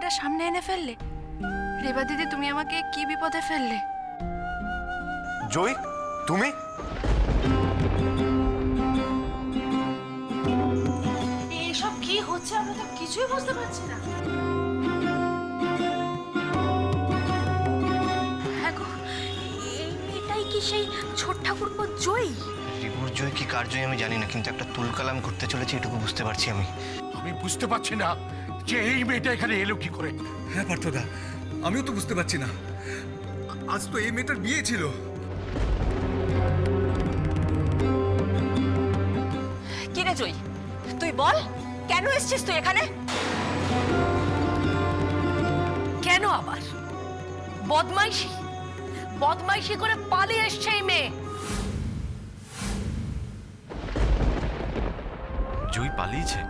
মেয়েটা সামনে এনে ফেললে। রেবা দিদি, তুমি আমাকে কি বিপদে ফেললে? জয়, তুমি? এসব কি হচ্ছে আমরা তো কিছুই বুঝতে পারছি না। হ্যাঁ গো, এই মেয়েটাই কি সেই ছোট ঠাকুরপো জয়? রিপুর জয় কি কার জয় আমি জানি না, কিন্তু একটা তুলকালাম ঘুরতে চলেছে এটুকু বুঝতে পারছি আমি। আমি বুঝতে পারছি না যে এই মেয়েটা এখানে এলো কি করে। হ্যাঁ পার্থদা, আমিও তো বুঝতে পারছি না। আজ তো এই মেয়েটার বিয়ে ছিল। কি রে জয়, তুই বল কেন এসেছিস তুই এখানে? কেন আবার? বদমাইশি বদমাইশি করে পালিয়ে এসছে এই মেয়ে। জয় পালিয়েছে,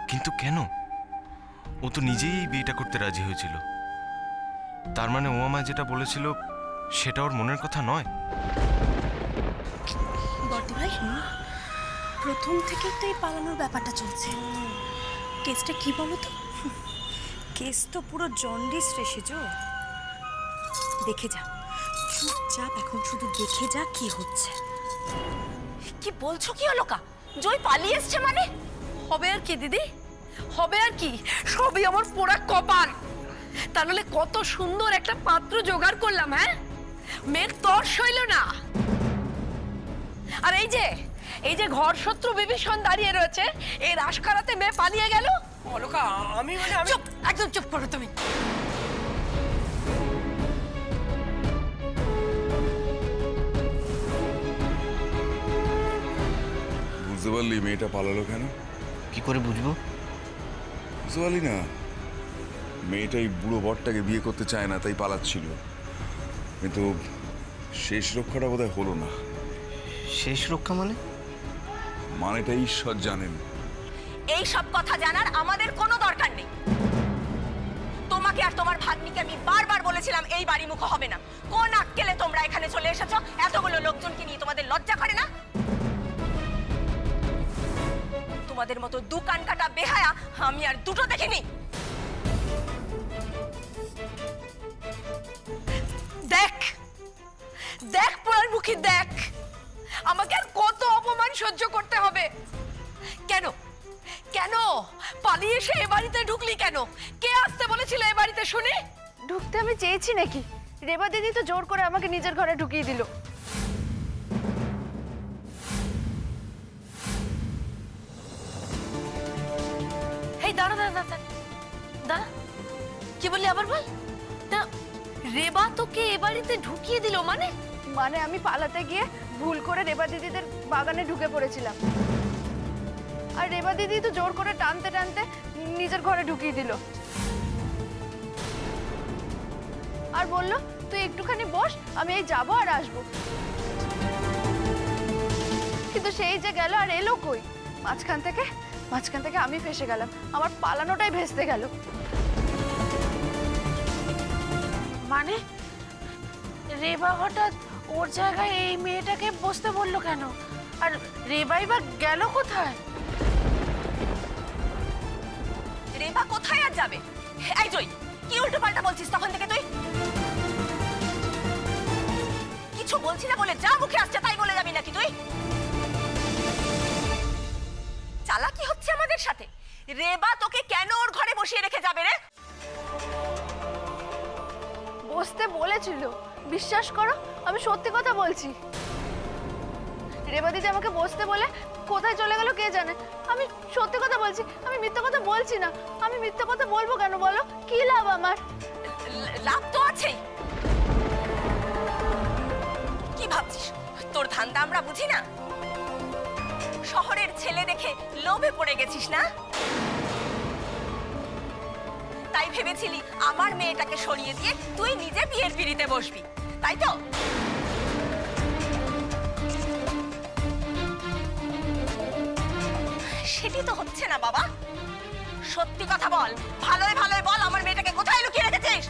কিন্তু কেন? ও তো নিজেই এই বিয়েটা করতে রাজি হয়েছিল। তার মানে ও আমায় যেটা বলেছিল সেটা ওর মনের কথা নয়। বড়দি ভাই, প্রথম থেকেই তো এই পালানোর ব্যাপারটা চলছে। কেসটা কি বলো তো? কেস তো পুরো জন্ডিস রে সেজো। দেখে যা, চুপচাপ এখন শুধু দেখে যা কি হচ্ছে। কি বলছো কি হলো কা? জয় পালিয়ে এসছে মানে? হবে আর কি দিদি, হবে আর কি? সবই আমার পোড়া কপাল। তা নাহলে কত সুন্দর একটা পাত্র জোগাড় করলাম। হ্যাঁ, মেয়ের তর সইল না। আর এই যে ঘর শত্রু বিভীষণ দাঁড়িয়ে রয়েছে, এই রাসকারাতে মেয়ে পালিয়ে গেল। অলকা, আমি চুপ, একদম চুপ করো তুমি। বুঝতে পারলি মেয়েটা পালালো কেন? কি করে বুঝবো? বুঝতে পারলি না? মেয়েটা এই বুড়ো বরটাকে বিয়ে করতে চায় না, তাই পালাচ্ছিল। কিন্তু শেষ রক্ষাটা বোধহয় হলো না। শেষ রক্ষা মানে? মানেটা ঈশ্বর জানেন। এই সব কথা জানার আমাদের কোনো দরকার নেই। তোমাকে আর তোমার ভাগ্নিকে আমি বারবার বলেছিলাম এই বাড়ি মুখ হবে না। কোন আক্কেলে তোমরা এখানে চলে এসেছো? এতগুলো লোকজনকে নিয়ে তোমাদের লজ্জা করে না? তোমাদের মতো দোকান কাটা বেহায়া আমি আর দুটো দেখিনি। দেখ দেখ পোড়ার মুখী, দেখ আমাকে আর কত অপমান সহ্য করতে হবে। কেন কেন পালিয়ে এসে এ বাড়িতে ঢুকলি কেন? কে আসতে বলেছিল এ বাড়িতে শুনি? ঢুকতে আমি চেয়েছি নাকি? রেবা দিদি তো জোর করে আমাকে নিজের ঘরে ঢুকিয়ে দিল। এই দাঁড়া দাঁড়া দাঁড়া দাঁড়া, কি বললি আবার বল। না, রেবা তোকে এ বাড়িতে ঢুকিয়ে দিল মানে? মানে আমি পালাতে গিয়ে ভুল করে রেবা দিদিদের বাগানে ঢুকে পড়েছিলাম, আর রেবা দিদি তো জোর করে টানতে টানতে নিজের ঘরে ঢুকিয়ে দিল। আর বলল, তুই একটুখানি বস, আমি এই যাবো আর আসবো। কিন্তু সেই যে গেল, আর এলো কই? মাঝখান থেকে আমি ফেসে গেলাম। আমার পালানোটাই ভেস্তে গেল। মানে রেবা হঠাৎ ওর জায়গায় এই মেয়েটাকে বসতে বললো কেন? আর রেবাই বা গেল কোথায়? রেবা কোথায় আর যাবে? এই জয়, কি উল্টো পাল্টা বলছিস তখন থেকে তুই? কিছু বলছি না বলে যা মুখে আসছে তাই বলে যাবি নাকি তুই? চালাকি হচ্ছে আমাদের সাথে। রেবা তোকে কেন ওর ঘরে বসিয়ে রেখে যাবে রে? বসতে বলেছিল, বিশ্বাস করো আমি সত্যি কথা বলছি। রেবা দিদি আমাকে বসতে বলে কোথায় চলে গেল কে জানে। আমি সত্যি কথা বলছি, আমি মিথ্যা কথা বলছি না। আমি মিথ্যা কথা বলবো কেন বলো? কি লাভ আমার? লাভ তো আছেই। কি ভাবছিস তোর ধান্দা আমরা বুঝি না? শহরের ছেলে দেখে লোভে পড়ে গেছিস না? তাই ভেবেছিলি আমার মেয়েটাকে সরিয়ে দিয়ে তুই নিজে বিয়ের পিড়িতে বসবি, তাই তো? সেটি তো হচ্ছে না বাবা। সত্যি কথা বল, ভালোই ভালোই বল, আমার মেয়েটাকে কোথায় লুকিয়ে রেখেছিস?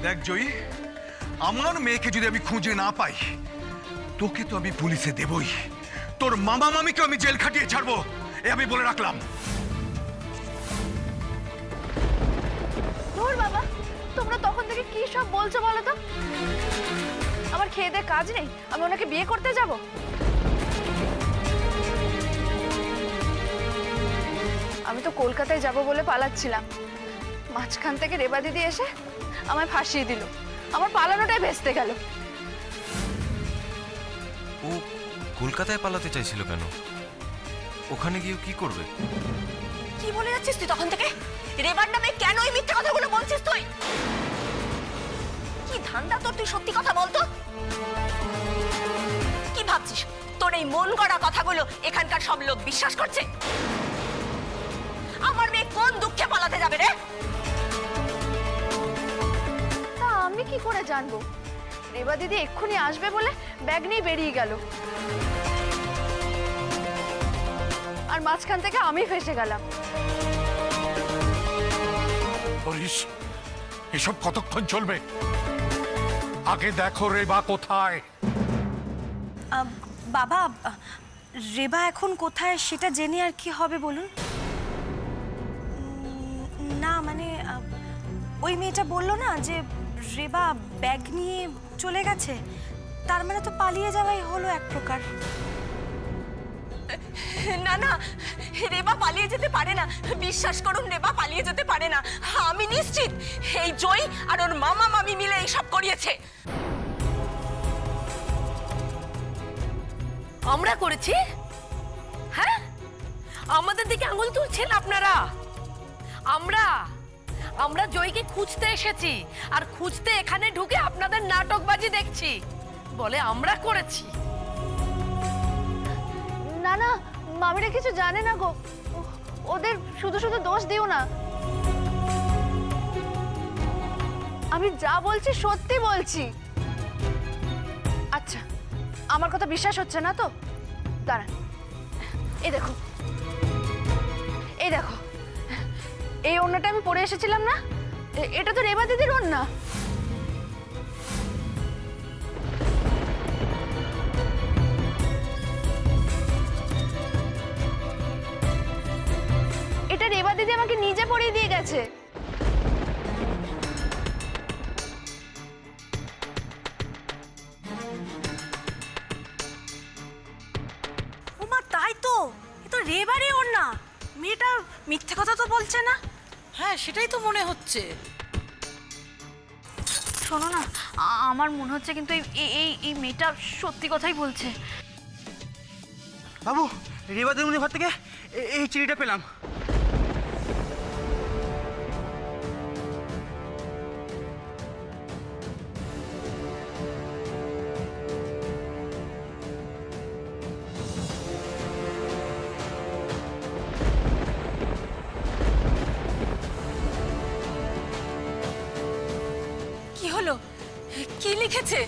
দেখ জয়ী, আমার মেয়েকে যদি আমি খুঁজে না পাই, তোকে তো আমি পুলিশে দেবই। তোর মামা মামিকে আমি জেল খাটিয়ে ছাড়বো। এ আমি বলে রাখলাম। ধুর বাবা, তোমরা তখন থেকে কি সব বলছো বলো তো? আমার খেয়ে দেয়ে কাজ নেই, আমি ওনাকে বিয়ে করতে যাব? আমি তো কলকাতায় যাব বলে পালাচ্ছিলাম, মাঝখান থেকে রেবা দিদি এসে আমায় ফাঁসিয়ে দিল, আমার পালানোটাই ভেস্তে গেল। ও কলকাতায় পালাতে চাইছিল কেন? ওখানে গিয়ে কি করবে? কি বলে যাচ্ছিস তুই তখন থেকে? রেবার নামে কেন এই মিথ্যা কথাগুলো বলছিস তুই? কি ধান্দা তোর, তুই সত্যি কথা বলতো। কি ভাবছিস তোর এই মন গড়া কথাগুলো এখানকার সব লোক বিশ্বাস করছে? আমার মেয়ে কোন দুঃখে পালাতে যাবে রে? তা আমি কি করে জানবো? রেবা দিদি এক্ষুনি আসবে বলে ব্যাগ নিয়ে বেরিয়ে গেল, আর মাঝখান থেকে আমি ফেসে গেলাম। হরিশ, এসব কতক্ষণ চলবে? আগে দেখো রেবা কোথায়। বাবা, রেবা এখন কোথায় সেটা জেনে আর কি হবে বলুন? না মানে ওই মেয়েটা বললো না যে রেবা ব্যাগ নিয়ে চলে গেছে, তার মানে তো পালিয়ে যাওয়াই হলো এক প্রকার। না না, রেবা পালিয়ে যেতে পারে না, বিশ্বাস করুন রেবা পালিয়ে যেতে পারে না। আমি নিশ্চিত এই জয় আর ওর মামা মামি মিলে এইসব করিয়েছে। আমরা করেছি? হ্যাঁ, আমাদের দিকে আঙুল তুলছেন আপনারা? আমরা জয়কে খুঁজতে এসেছি, আর খুঁজতে এখানে ঢুকে আপনাদের নাটকবাজি দেখছি, বলে আমরা করেছি। না না, মামিরা কিছু জানে না গো, ওদের শুধু শুধু দোষ দিও না। আমি যা বলছি সত্যি বলছি। আচ্ছা, আমার কথা বিশ্বাস হচ্ছে না তো? দাঁড়ান, এই দেখো, এই দেখো, এই ওড়নাটা আমি পরে এসেছিলাম না, এটা তো রেবা দিদির ওড়না। এটা রেবা দিদি আমাকে নিজে পরিয়ে দিয়ে গেছে। ওমা, তাই তো, এ তো রেবারই ওড়না। মেয়েটা মিথ্যে কথা তো বলছে না। হ্যাঁ, সেটাই তো মনে হচ্ছে। শোনো না, আমার মনে হচ্ছে কিন্তু এই মেয়েটা সত্যি কথাই বলছে। বাবু, রেবাদের ঘর থেকে এই চিঠিটা পেলাম। কি হলো? কি লিখেছে?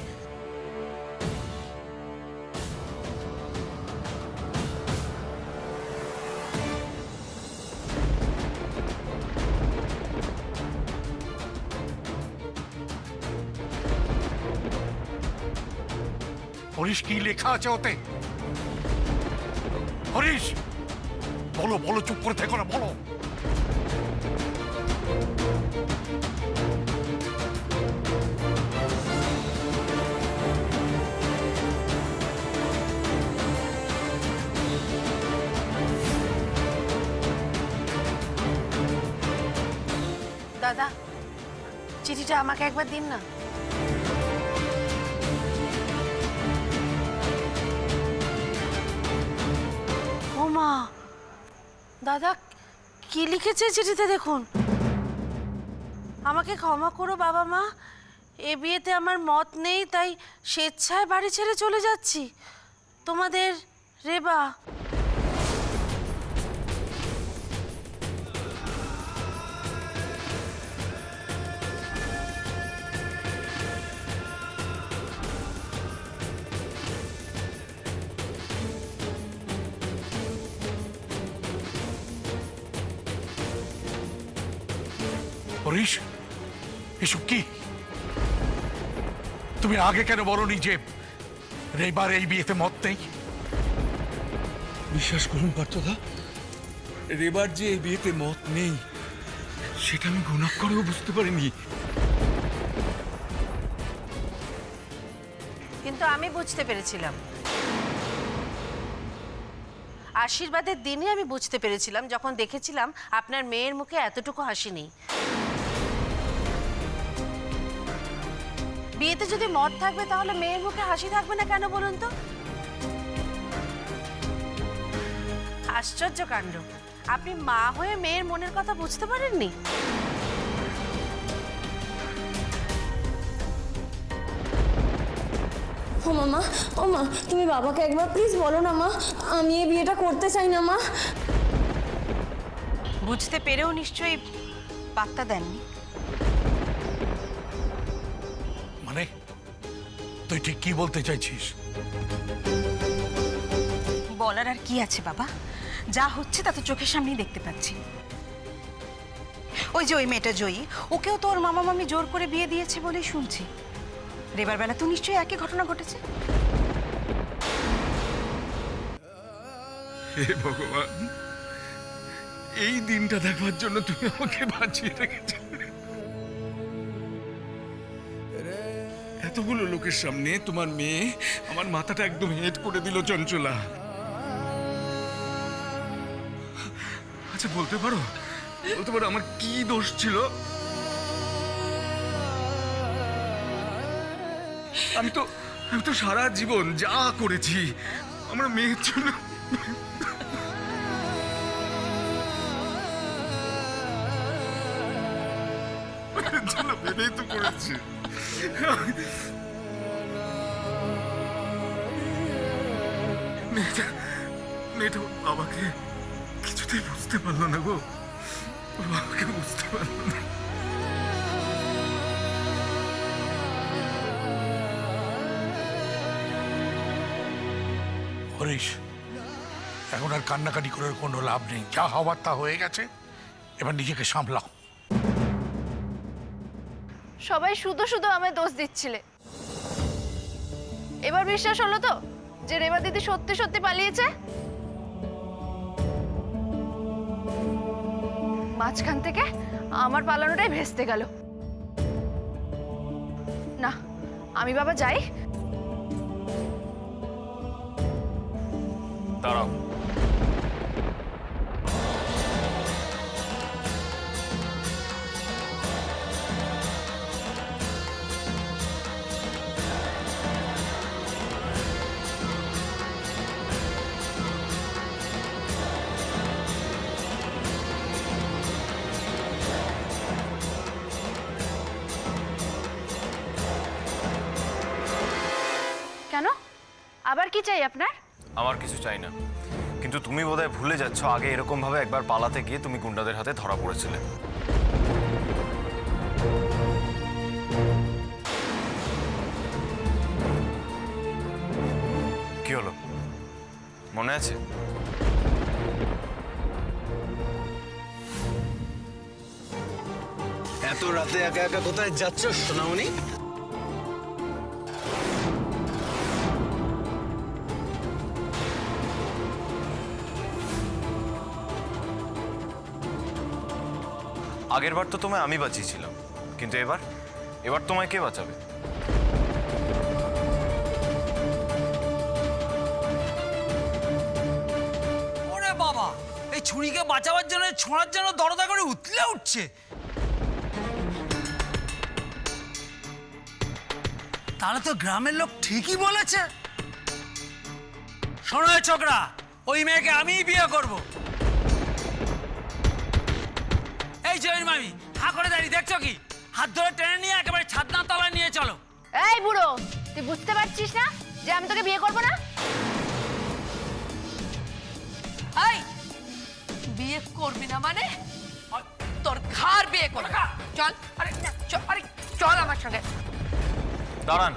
হরিশ, কি লেখা আছে ওতে? হরিশ, বলো বলো, চুপ করে থেকো না, বলো। দাদা, চিঠিটা আমাকে একবার দিন না। ও মা, দাদা কি লিখেছে চিঠিতে দেখুন। আমাকে ক্ষমা করো বাবা মা, এ বিয়েতে আমার মত নেই, তাই স্বেচ্ছায় বাড়ি ছেড়ে চলে যাচ্ছি। তোমাদের রেবা। হরিশ, এসব কি? তুমি আগে কেন বলনি যে রেবার এই বিয়েতে মত নেই? বিশ্বাস করুন পার্থদা, রেবার যে এই বিয়েতে মত নেই সেটা আমি গুণাক করেও বুঝতে পারিনি। কিন্তু আমি বুঝতে পেরেছিলাম, আশীর্বাদের দিনে আমি বুঝতে পেরেছিলাম, যখন দেখেছিলাম আপনার মেয়ের মুখে এতটুকু হাসি নেই। বিয়েতে যদি মত থাকবে তাহলে মেয়ের মুখে হাসি থাকবে না কেন বলুন তো? আশ্চর্য কাণ্ড, আপনি মা হয়ে মেয়ের মনের কথা বুঝতে পারেননি? ও মামা, ও মা, তুমি বাবাকে একবার প্লিজ বলো না মা, আমি এই বিয়েটা করতে চাই না মা। বুঝতে পেরেও নিশ্চয়ই পাত্তা দেননি। মানে তুই ঠিক কি বলতে চাইছিস? বলার আর কি আছে বাবা, যা হচ্ছে তা তো চোখের সামনেই দেখতে পাচ্ছি। ওই যে ওই মেয়েটা জয়ী, ওকেও তো ওর মামা মামি জোর করে বিয়ে দিয়েছে বলেই শুনছি। রেবার বেলা তো নিশ্চয়ই একই ঘটনা ঘটেছে। হে ভগবান, এই দিনটা দেখবার জন্য তুমি আমাকে বাঁচিয়ে রেখেছো। এতগুলো লোকের সামনে তোমার মেয়ে আমার মাথাটা একদম হেট করে দিল চঞ্চলা। আচ্ছা বলতে পারো আমার কি দোষ ছিল? আমি তো সারা জীবন যা করেছি আমার মেয়ের জন্য। ভেবেই তো করেছি। মেয়েটা বাবাকে কিছুতেই বুঝতে পারলো না গো, বাবাকে বুঝতে পারলো না। হরিশ, এখন আর কান্নাকাটি করে কোনো লাভ নেই, যা হওয়ার তা হয়ে গেছে, এবার নিজেকে সামলাও। সবাই শুধু শুধু আমায় দোষ দিচ্ছিলে, এবার বিশ্বাস হলো তো যে রেবা দিদি সত্যি সত্যি পালিয়েছে? মাঝখান থেকে আমার পালানোটাই ভেস্তে গেল। না, আমি বাবা যাই। দাঁড়াও, কেন? আবার কি চাই আপনার? আমার কিছু চাই না, কিন্তু তুমি বোধহয় ভুলে যাচ্ছ আগে এরকম ভাবে একবার পালাতে গিয়ে তুমি গুন্ডাদের হাতে ধরা পড়েছিলে। কি হলো, মনে আছে? এত রাতে একা একা কোথায় যাচ্ছ সোনামণি? আগেরবার তো তোমায় আমি বাঁচিয়েছিলাম, কিন্তু এবার তোমায় কে বাঁচাবে? ওরে বাবা, এই ছুরিকে বাঁচাবার জন্য ছোঁড়ার জন্য দরদা করে উতলে উঠছে। তাহলে তো গ্রামের লোক ঠিকই বলেছে। শোনো ছোকরা, ওই মেয়েকে আমিই বিয়ে করব। এই জয়ের মামি, হা করে দাঁড়িয়ে দেখছো কি? হাত ধরে টেনে নিয়ে একেবারে ছাদনা তলায় নিয়ে চলো। এই বুড়ো, তুই বুঝতে পারছিস না যে আমি তোকে বিয়ে করব না? এই, বিয়ে করবি না মানে? তোর ঘাড় বিয়ে করব। চল, আরে চল আমার সঙ্গে। দাঁড়ান,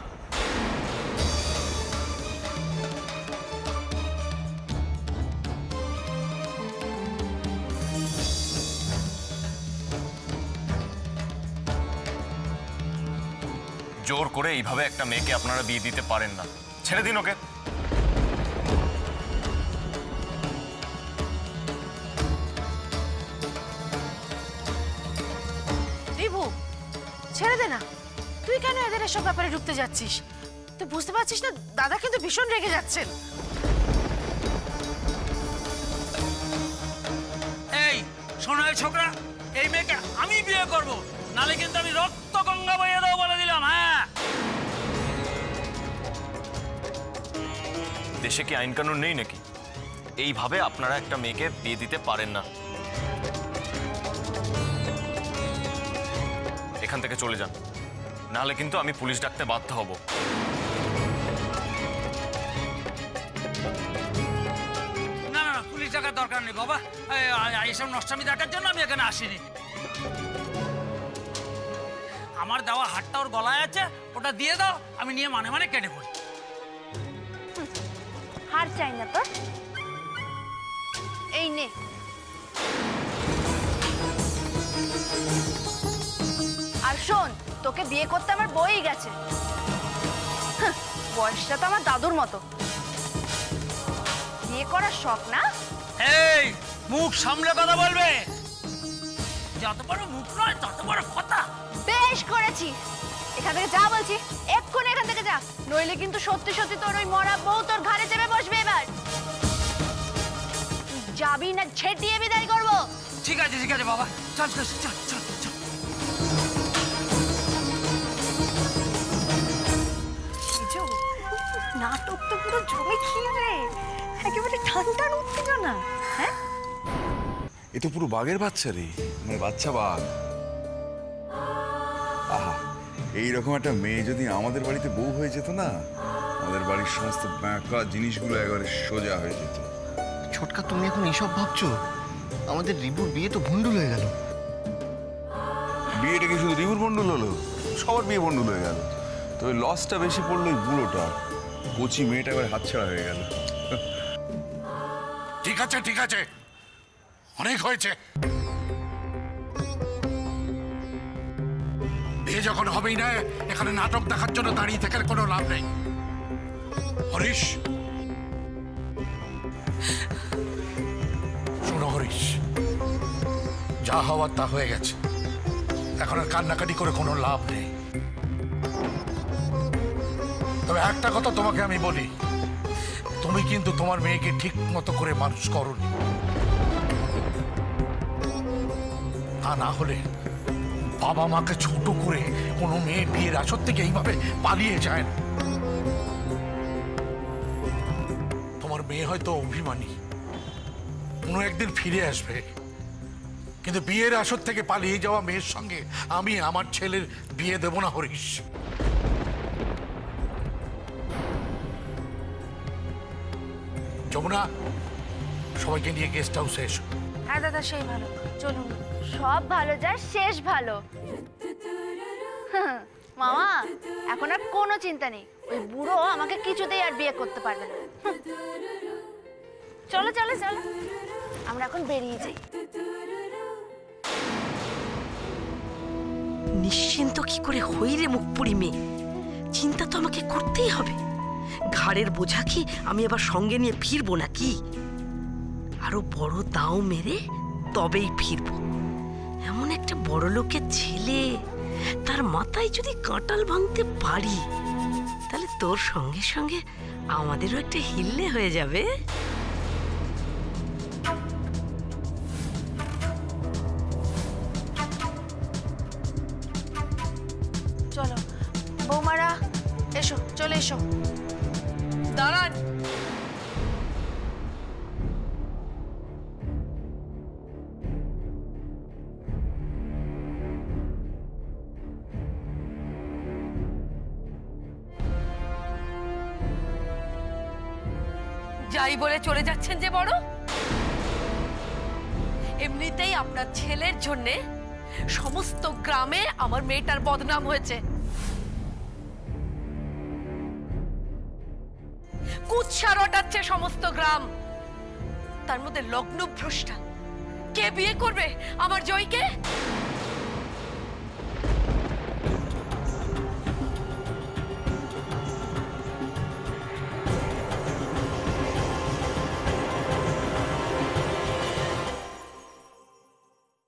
জোর করে এইভাবে একটা মেয়েকে আপনারা বিয়ে দিতে পারেন না, ছেড়ে দিন ওকে। ছেড়ে দে না, তুই কেন এদের এসব ব্যাপারে ঢুকতে যাচ্ছিস? তুই বুঝতে পারছিস না দাদা কিন্তু ভীষণ রেগে যাচ্ছেন। এই শোনো এই ছোকরা, এই মেয়েকে আমি বিয়ে করব, নালে কিন্তু আমি রক্ত গঙ্গা বইয়ে দেবো বলে দিলাম। হ্যাঁ, দেশে কি আইন কানুন নেই নাকি? এইভাবে আপনারা একটা মেয়েকে বিয়ে দিতে পারেন না। এখান থেকে চলে যান, নাহলে কিন্তু আমি পুলিশ ডাকতে বাধ্য হব। না না না, পুলিশ ডাকার দরকার নেই বাবা। এইসব নষ্টামি দেখার জন্য আমি এখানে আসিনি। আমার দেওয়া হাতটা ওর গলায় আছে, ওটা দিয়ে দাও, আমি নিয়ে মানে মানে কেটে পড়ি। হার চাই না তোর, এই নে। আর শোন, তোকে বিয়ে করতে আমার বই গেছে। হাহ, বয়সটা তো আমার দাদুর মতো। বিয়ে করার শখ না? এই মুখ সামলে কথা বলবে, যত বড় মুখ নয় তত বড় কথা। বেশ করেছি, এখান থেকে যা বলছি, এক্ষুনি এখান থেকে যা, নইলে কিন্তু সত্যি সত্যি তোর ওই মরা বউ তোর ঘাড়ে চেপে বসবে। এবার যাবি না ছেটিয়ে বিদায় করবো? ঠিক আছে বাবা, চল চল চল চল চল। নাটক তো পুরো জমে খিলে, একেবারে ঠান্ডা উত্তেজনা। হ্যাঁ, এ তো পুরো বাঘের বাচ্চা রে, মানে বাচ্চা বাঘ। আহা, এইরকম একটা মেয়ে যদি আমাদের বাড়িতে বউ হয়ে যেত না, আমাদের বাড়ির সমস্ত ব্যাঁকা জিনিসগুলো একবারে সোজা হয়ে যেত। ছোটকা, তুমি এখন এসব ভাবছো? আমাদের রিবুর বিয়ে তো ভণ্ডুল হয়ে গেল। বিয়েটা কি শুধু রিবুর বন্ডুল হলো? সবার বিয়ে বন্ডুল হয়ে গেল। তবে লসটা বেশি পড়লো ওই বুড়োটা, কচি মেয়েটা এবার হাতছাড়া হয়ে গেল। ঠিক আছে ঠিক আছে, অনেক হয়েছে। বিয়ে যখন হবেই না, এখানে নাটক দেখার জন্য দাঁড়িয়ে থাকার কোনো লাভ নেই। হরিশ, শোনো হরিশ, যা হওয়ার তা হয়ে গেছে, এখন আর কান্নাকাটি করে কোনো লাভ নেই। তবে একটা কথা তোমাকে আমি বলি, তুমি কিন্তু তোমার মেয়েকে ঠিক মতো করে মানুষ করোনি। তা না হলে বাবা মাকে ছোট করে কোনো মেয়ে বিয়ের আসর থেকে এইভাবে পালিয়ে যায় না। তোমার মেয়ে হয়তো অভিমানী, কোনো একদিন ফিরে আসবে, কিন্তু বিয়ের আসর থেকে পালিয়ে যাওয়া মেয়ের সঙ্গে আমি আমার ছেলের বিয়ে দেব না হরিশ। যমুনা, সবাইকে নিয়ে গেস্ট হাউসে এসো। হ্যাঁ দাদা, সেই ভালো, চলুন। সব ভালো যায় শেষ ভালো। মামা, এখন আর কোনো চিন্তা নেই, ওই বুড়ো আমাকে কিছুতেই আর বিয়ে করতে পারবে না। চলো চলো চলো, আমরা এখন বেরিয়ে যাই। নিশ্চিন্ত কি করে হই রে মুখ পুরি মেয়ে, চিন্তা তো আমাকে করতেই হবে। ঘাড়ের বোঝা কি আমি আবার সঙ্গে নিয়ে ফিরবো নাকি? আরো বড় দাও মেরে তবেই ফিরবো। এমন একটা বড় লোকের ছেলে, তার মাথায় যদি কাঁটাল ভাঙতে পারি, তাহলে তোর সঙ্গে সঙ্গে আমাদেরও একটা হিল্লে হয়ে যাবে। চলো বৌমারা, এসো, চলে এসো। দাঁড়ান, যাই বলে চলে যাচ্ছেন যে বড়? এমনিতেই আপনার ছেলের জন্যে সমস্ত গ্রামে আমার মেয়েটার বদনাম হয়েছে। কুৎসা রটাচ্ছে সমস্ত গ্রাম, তার মধ্যে লগ্নভ্রষ্টা। কে বিয়ে করবে আমার জয়কে?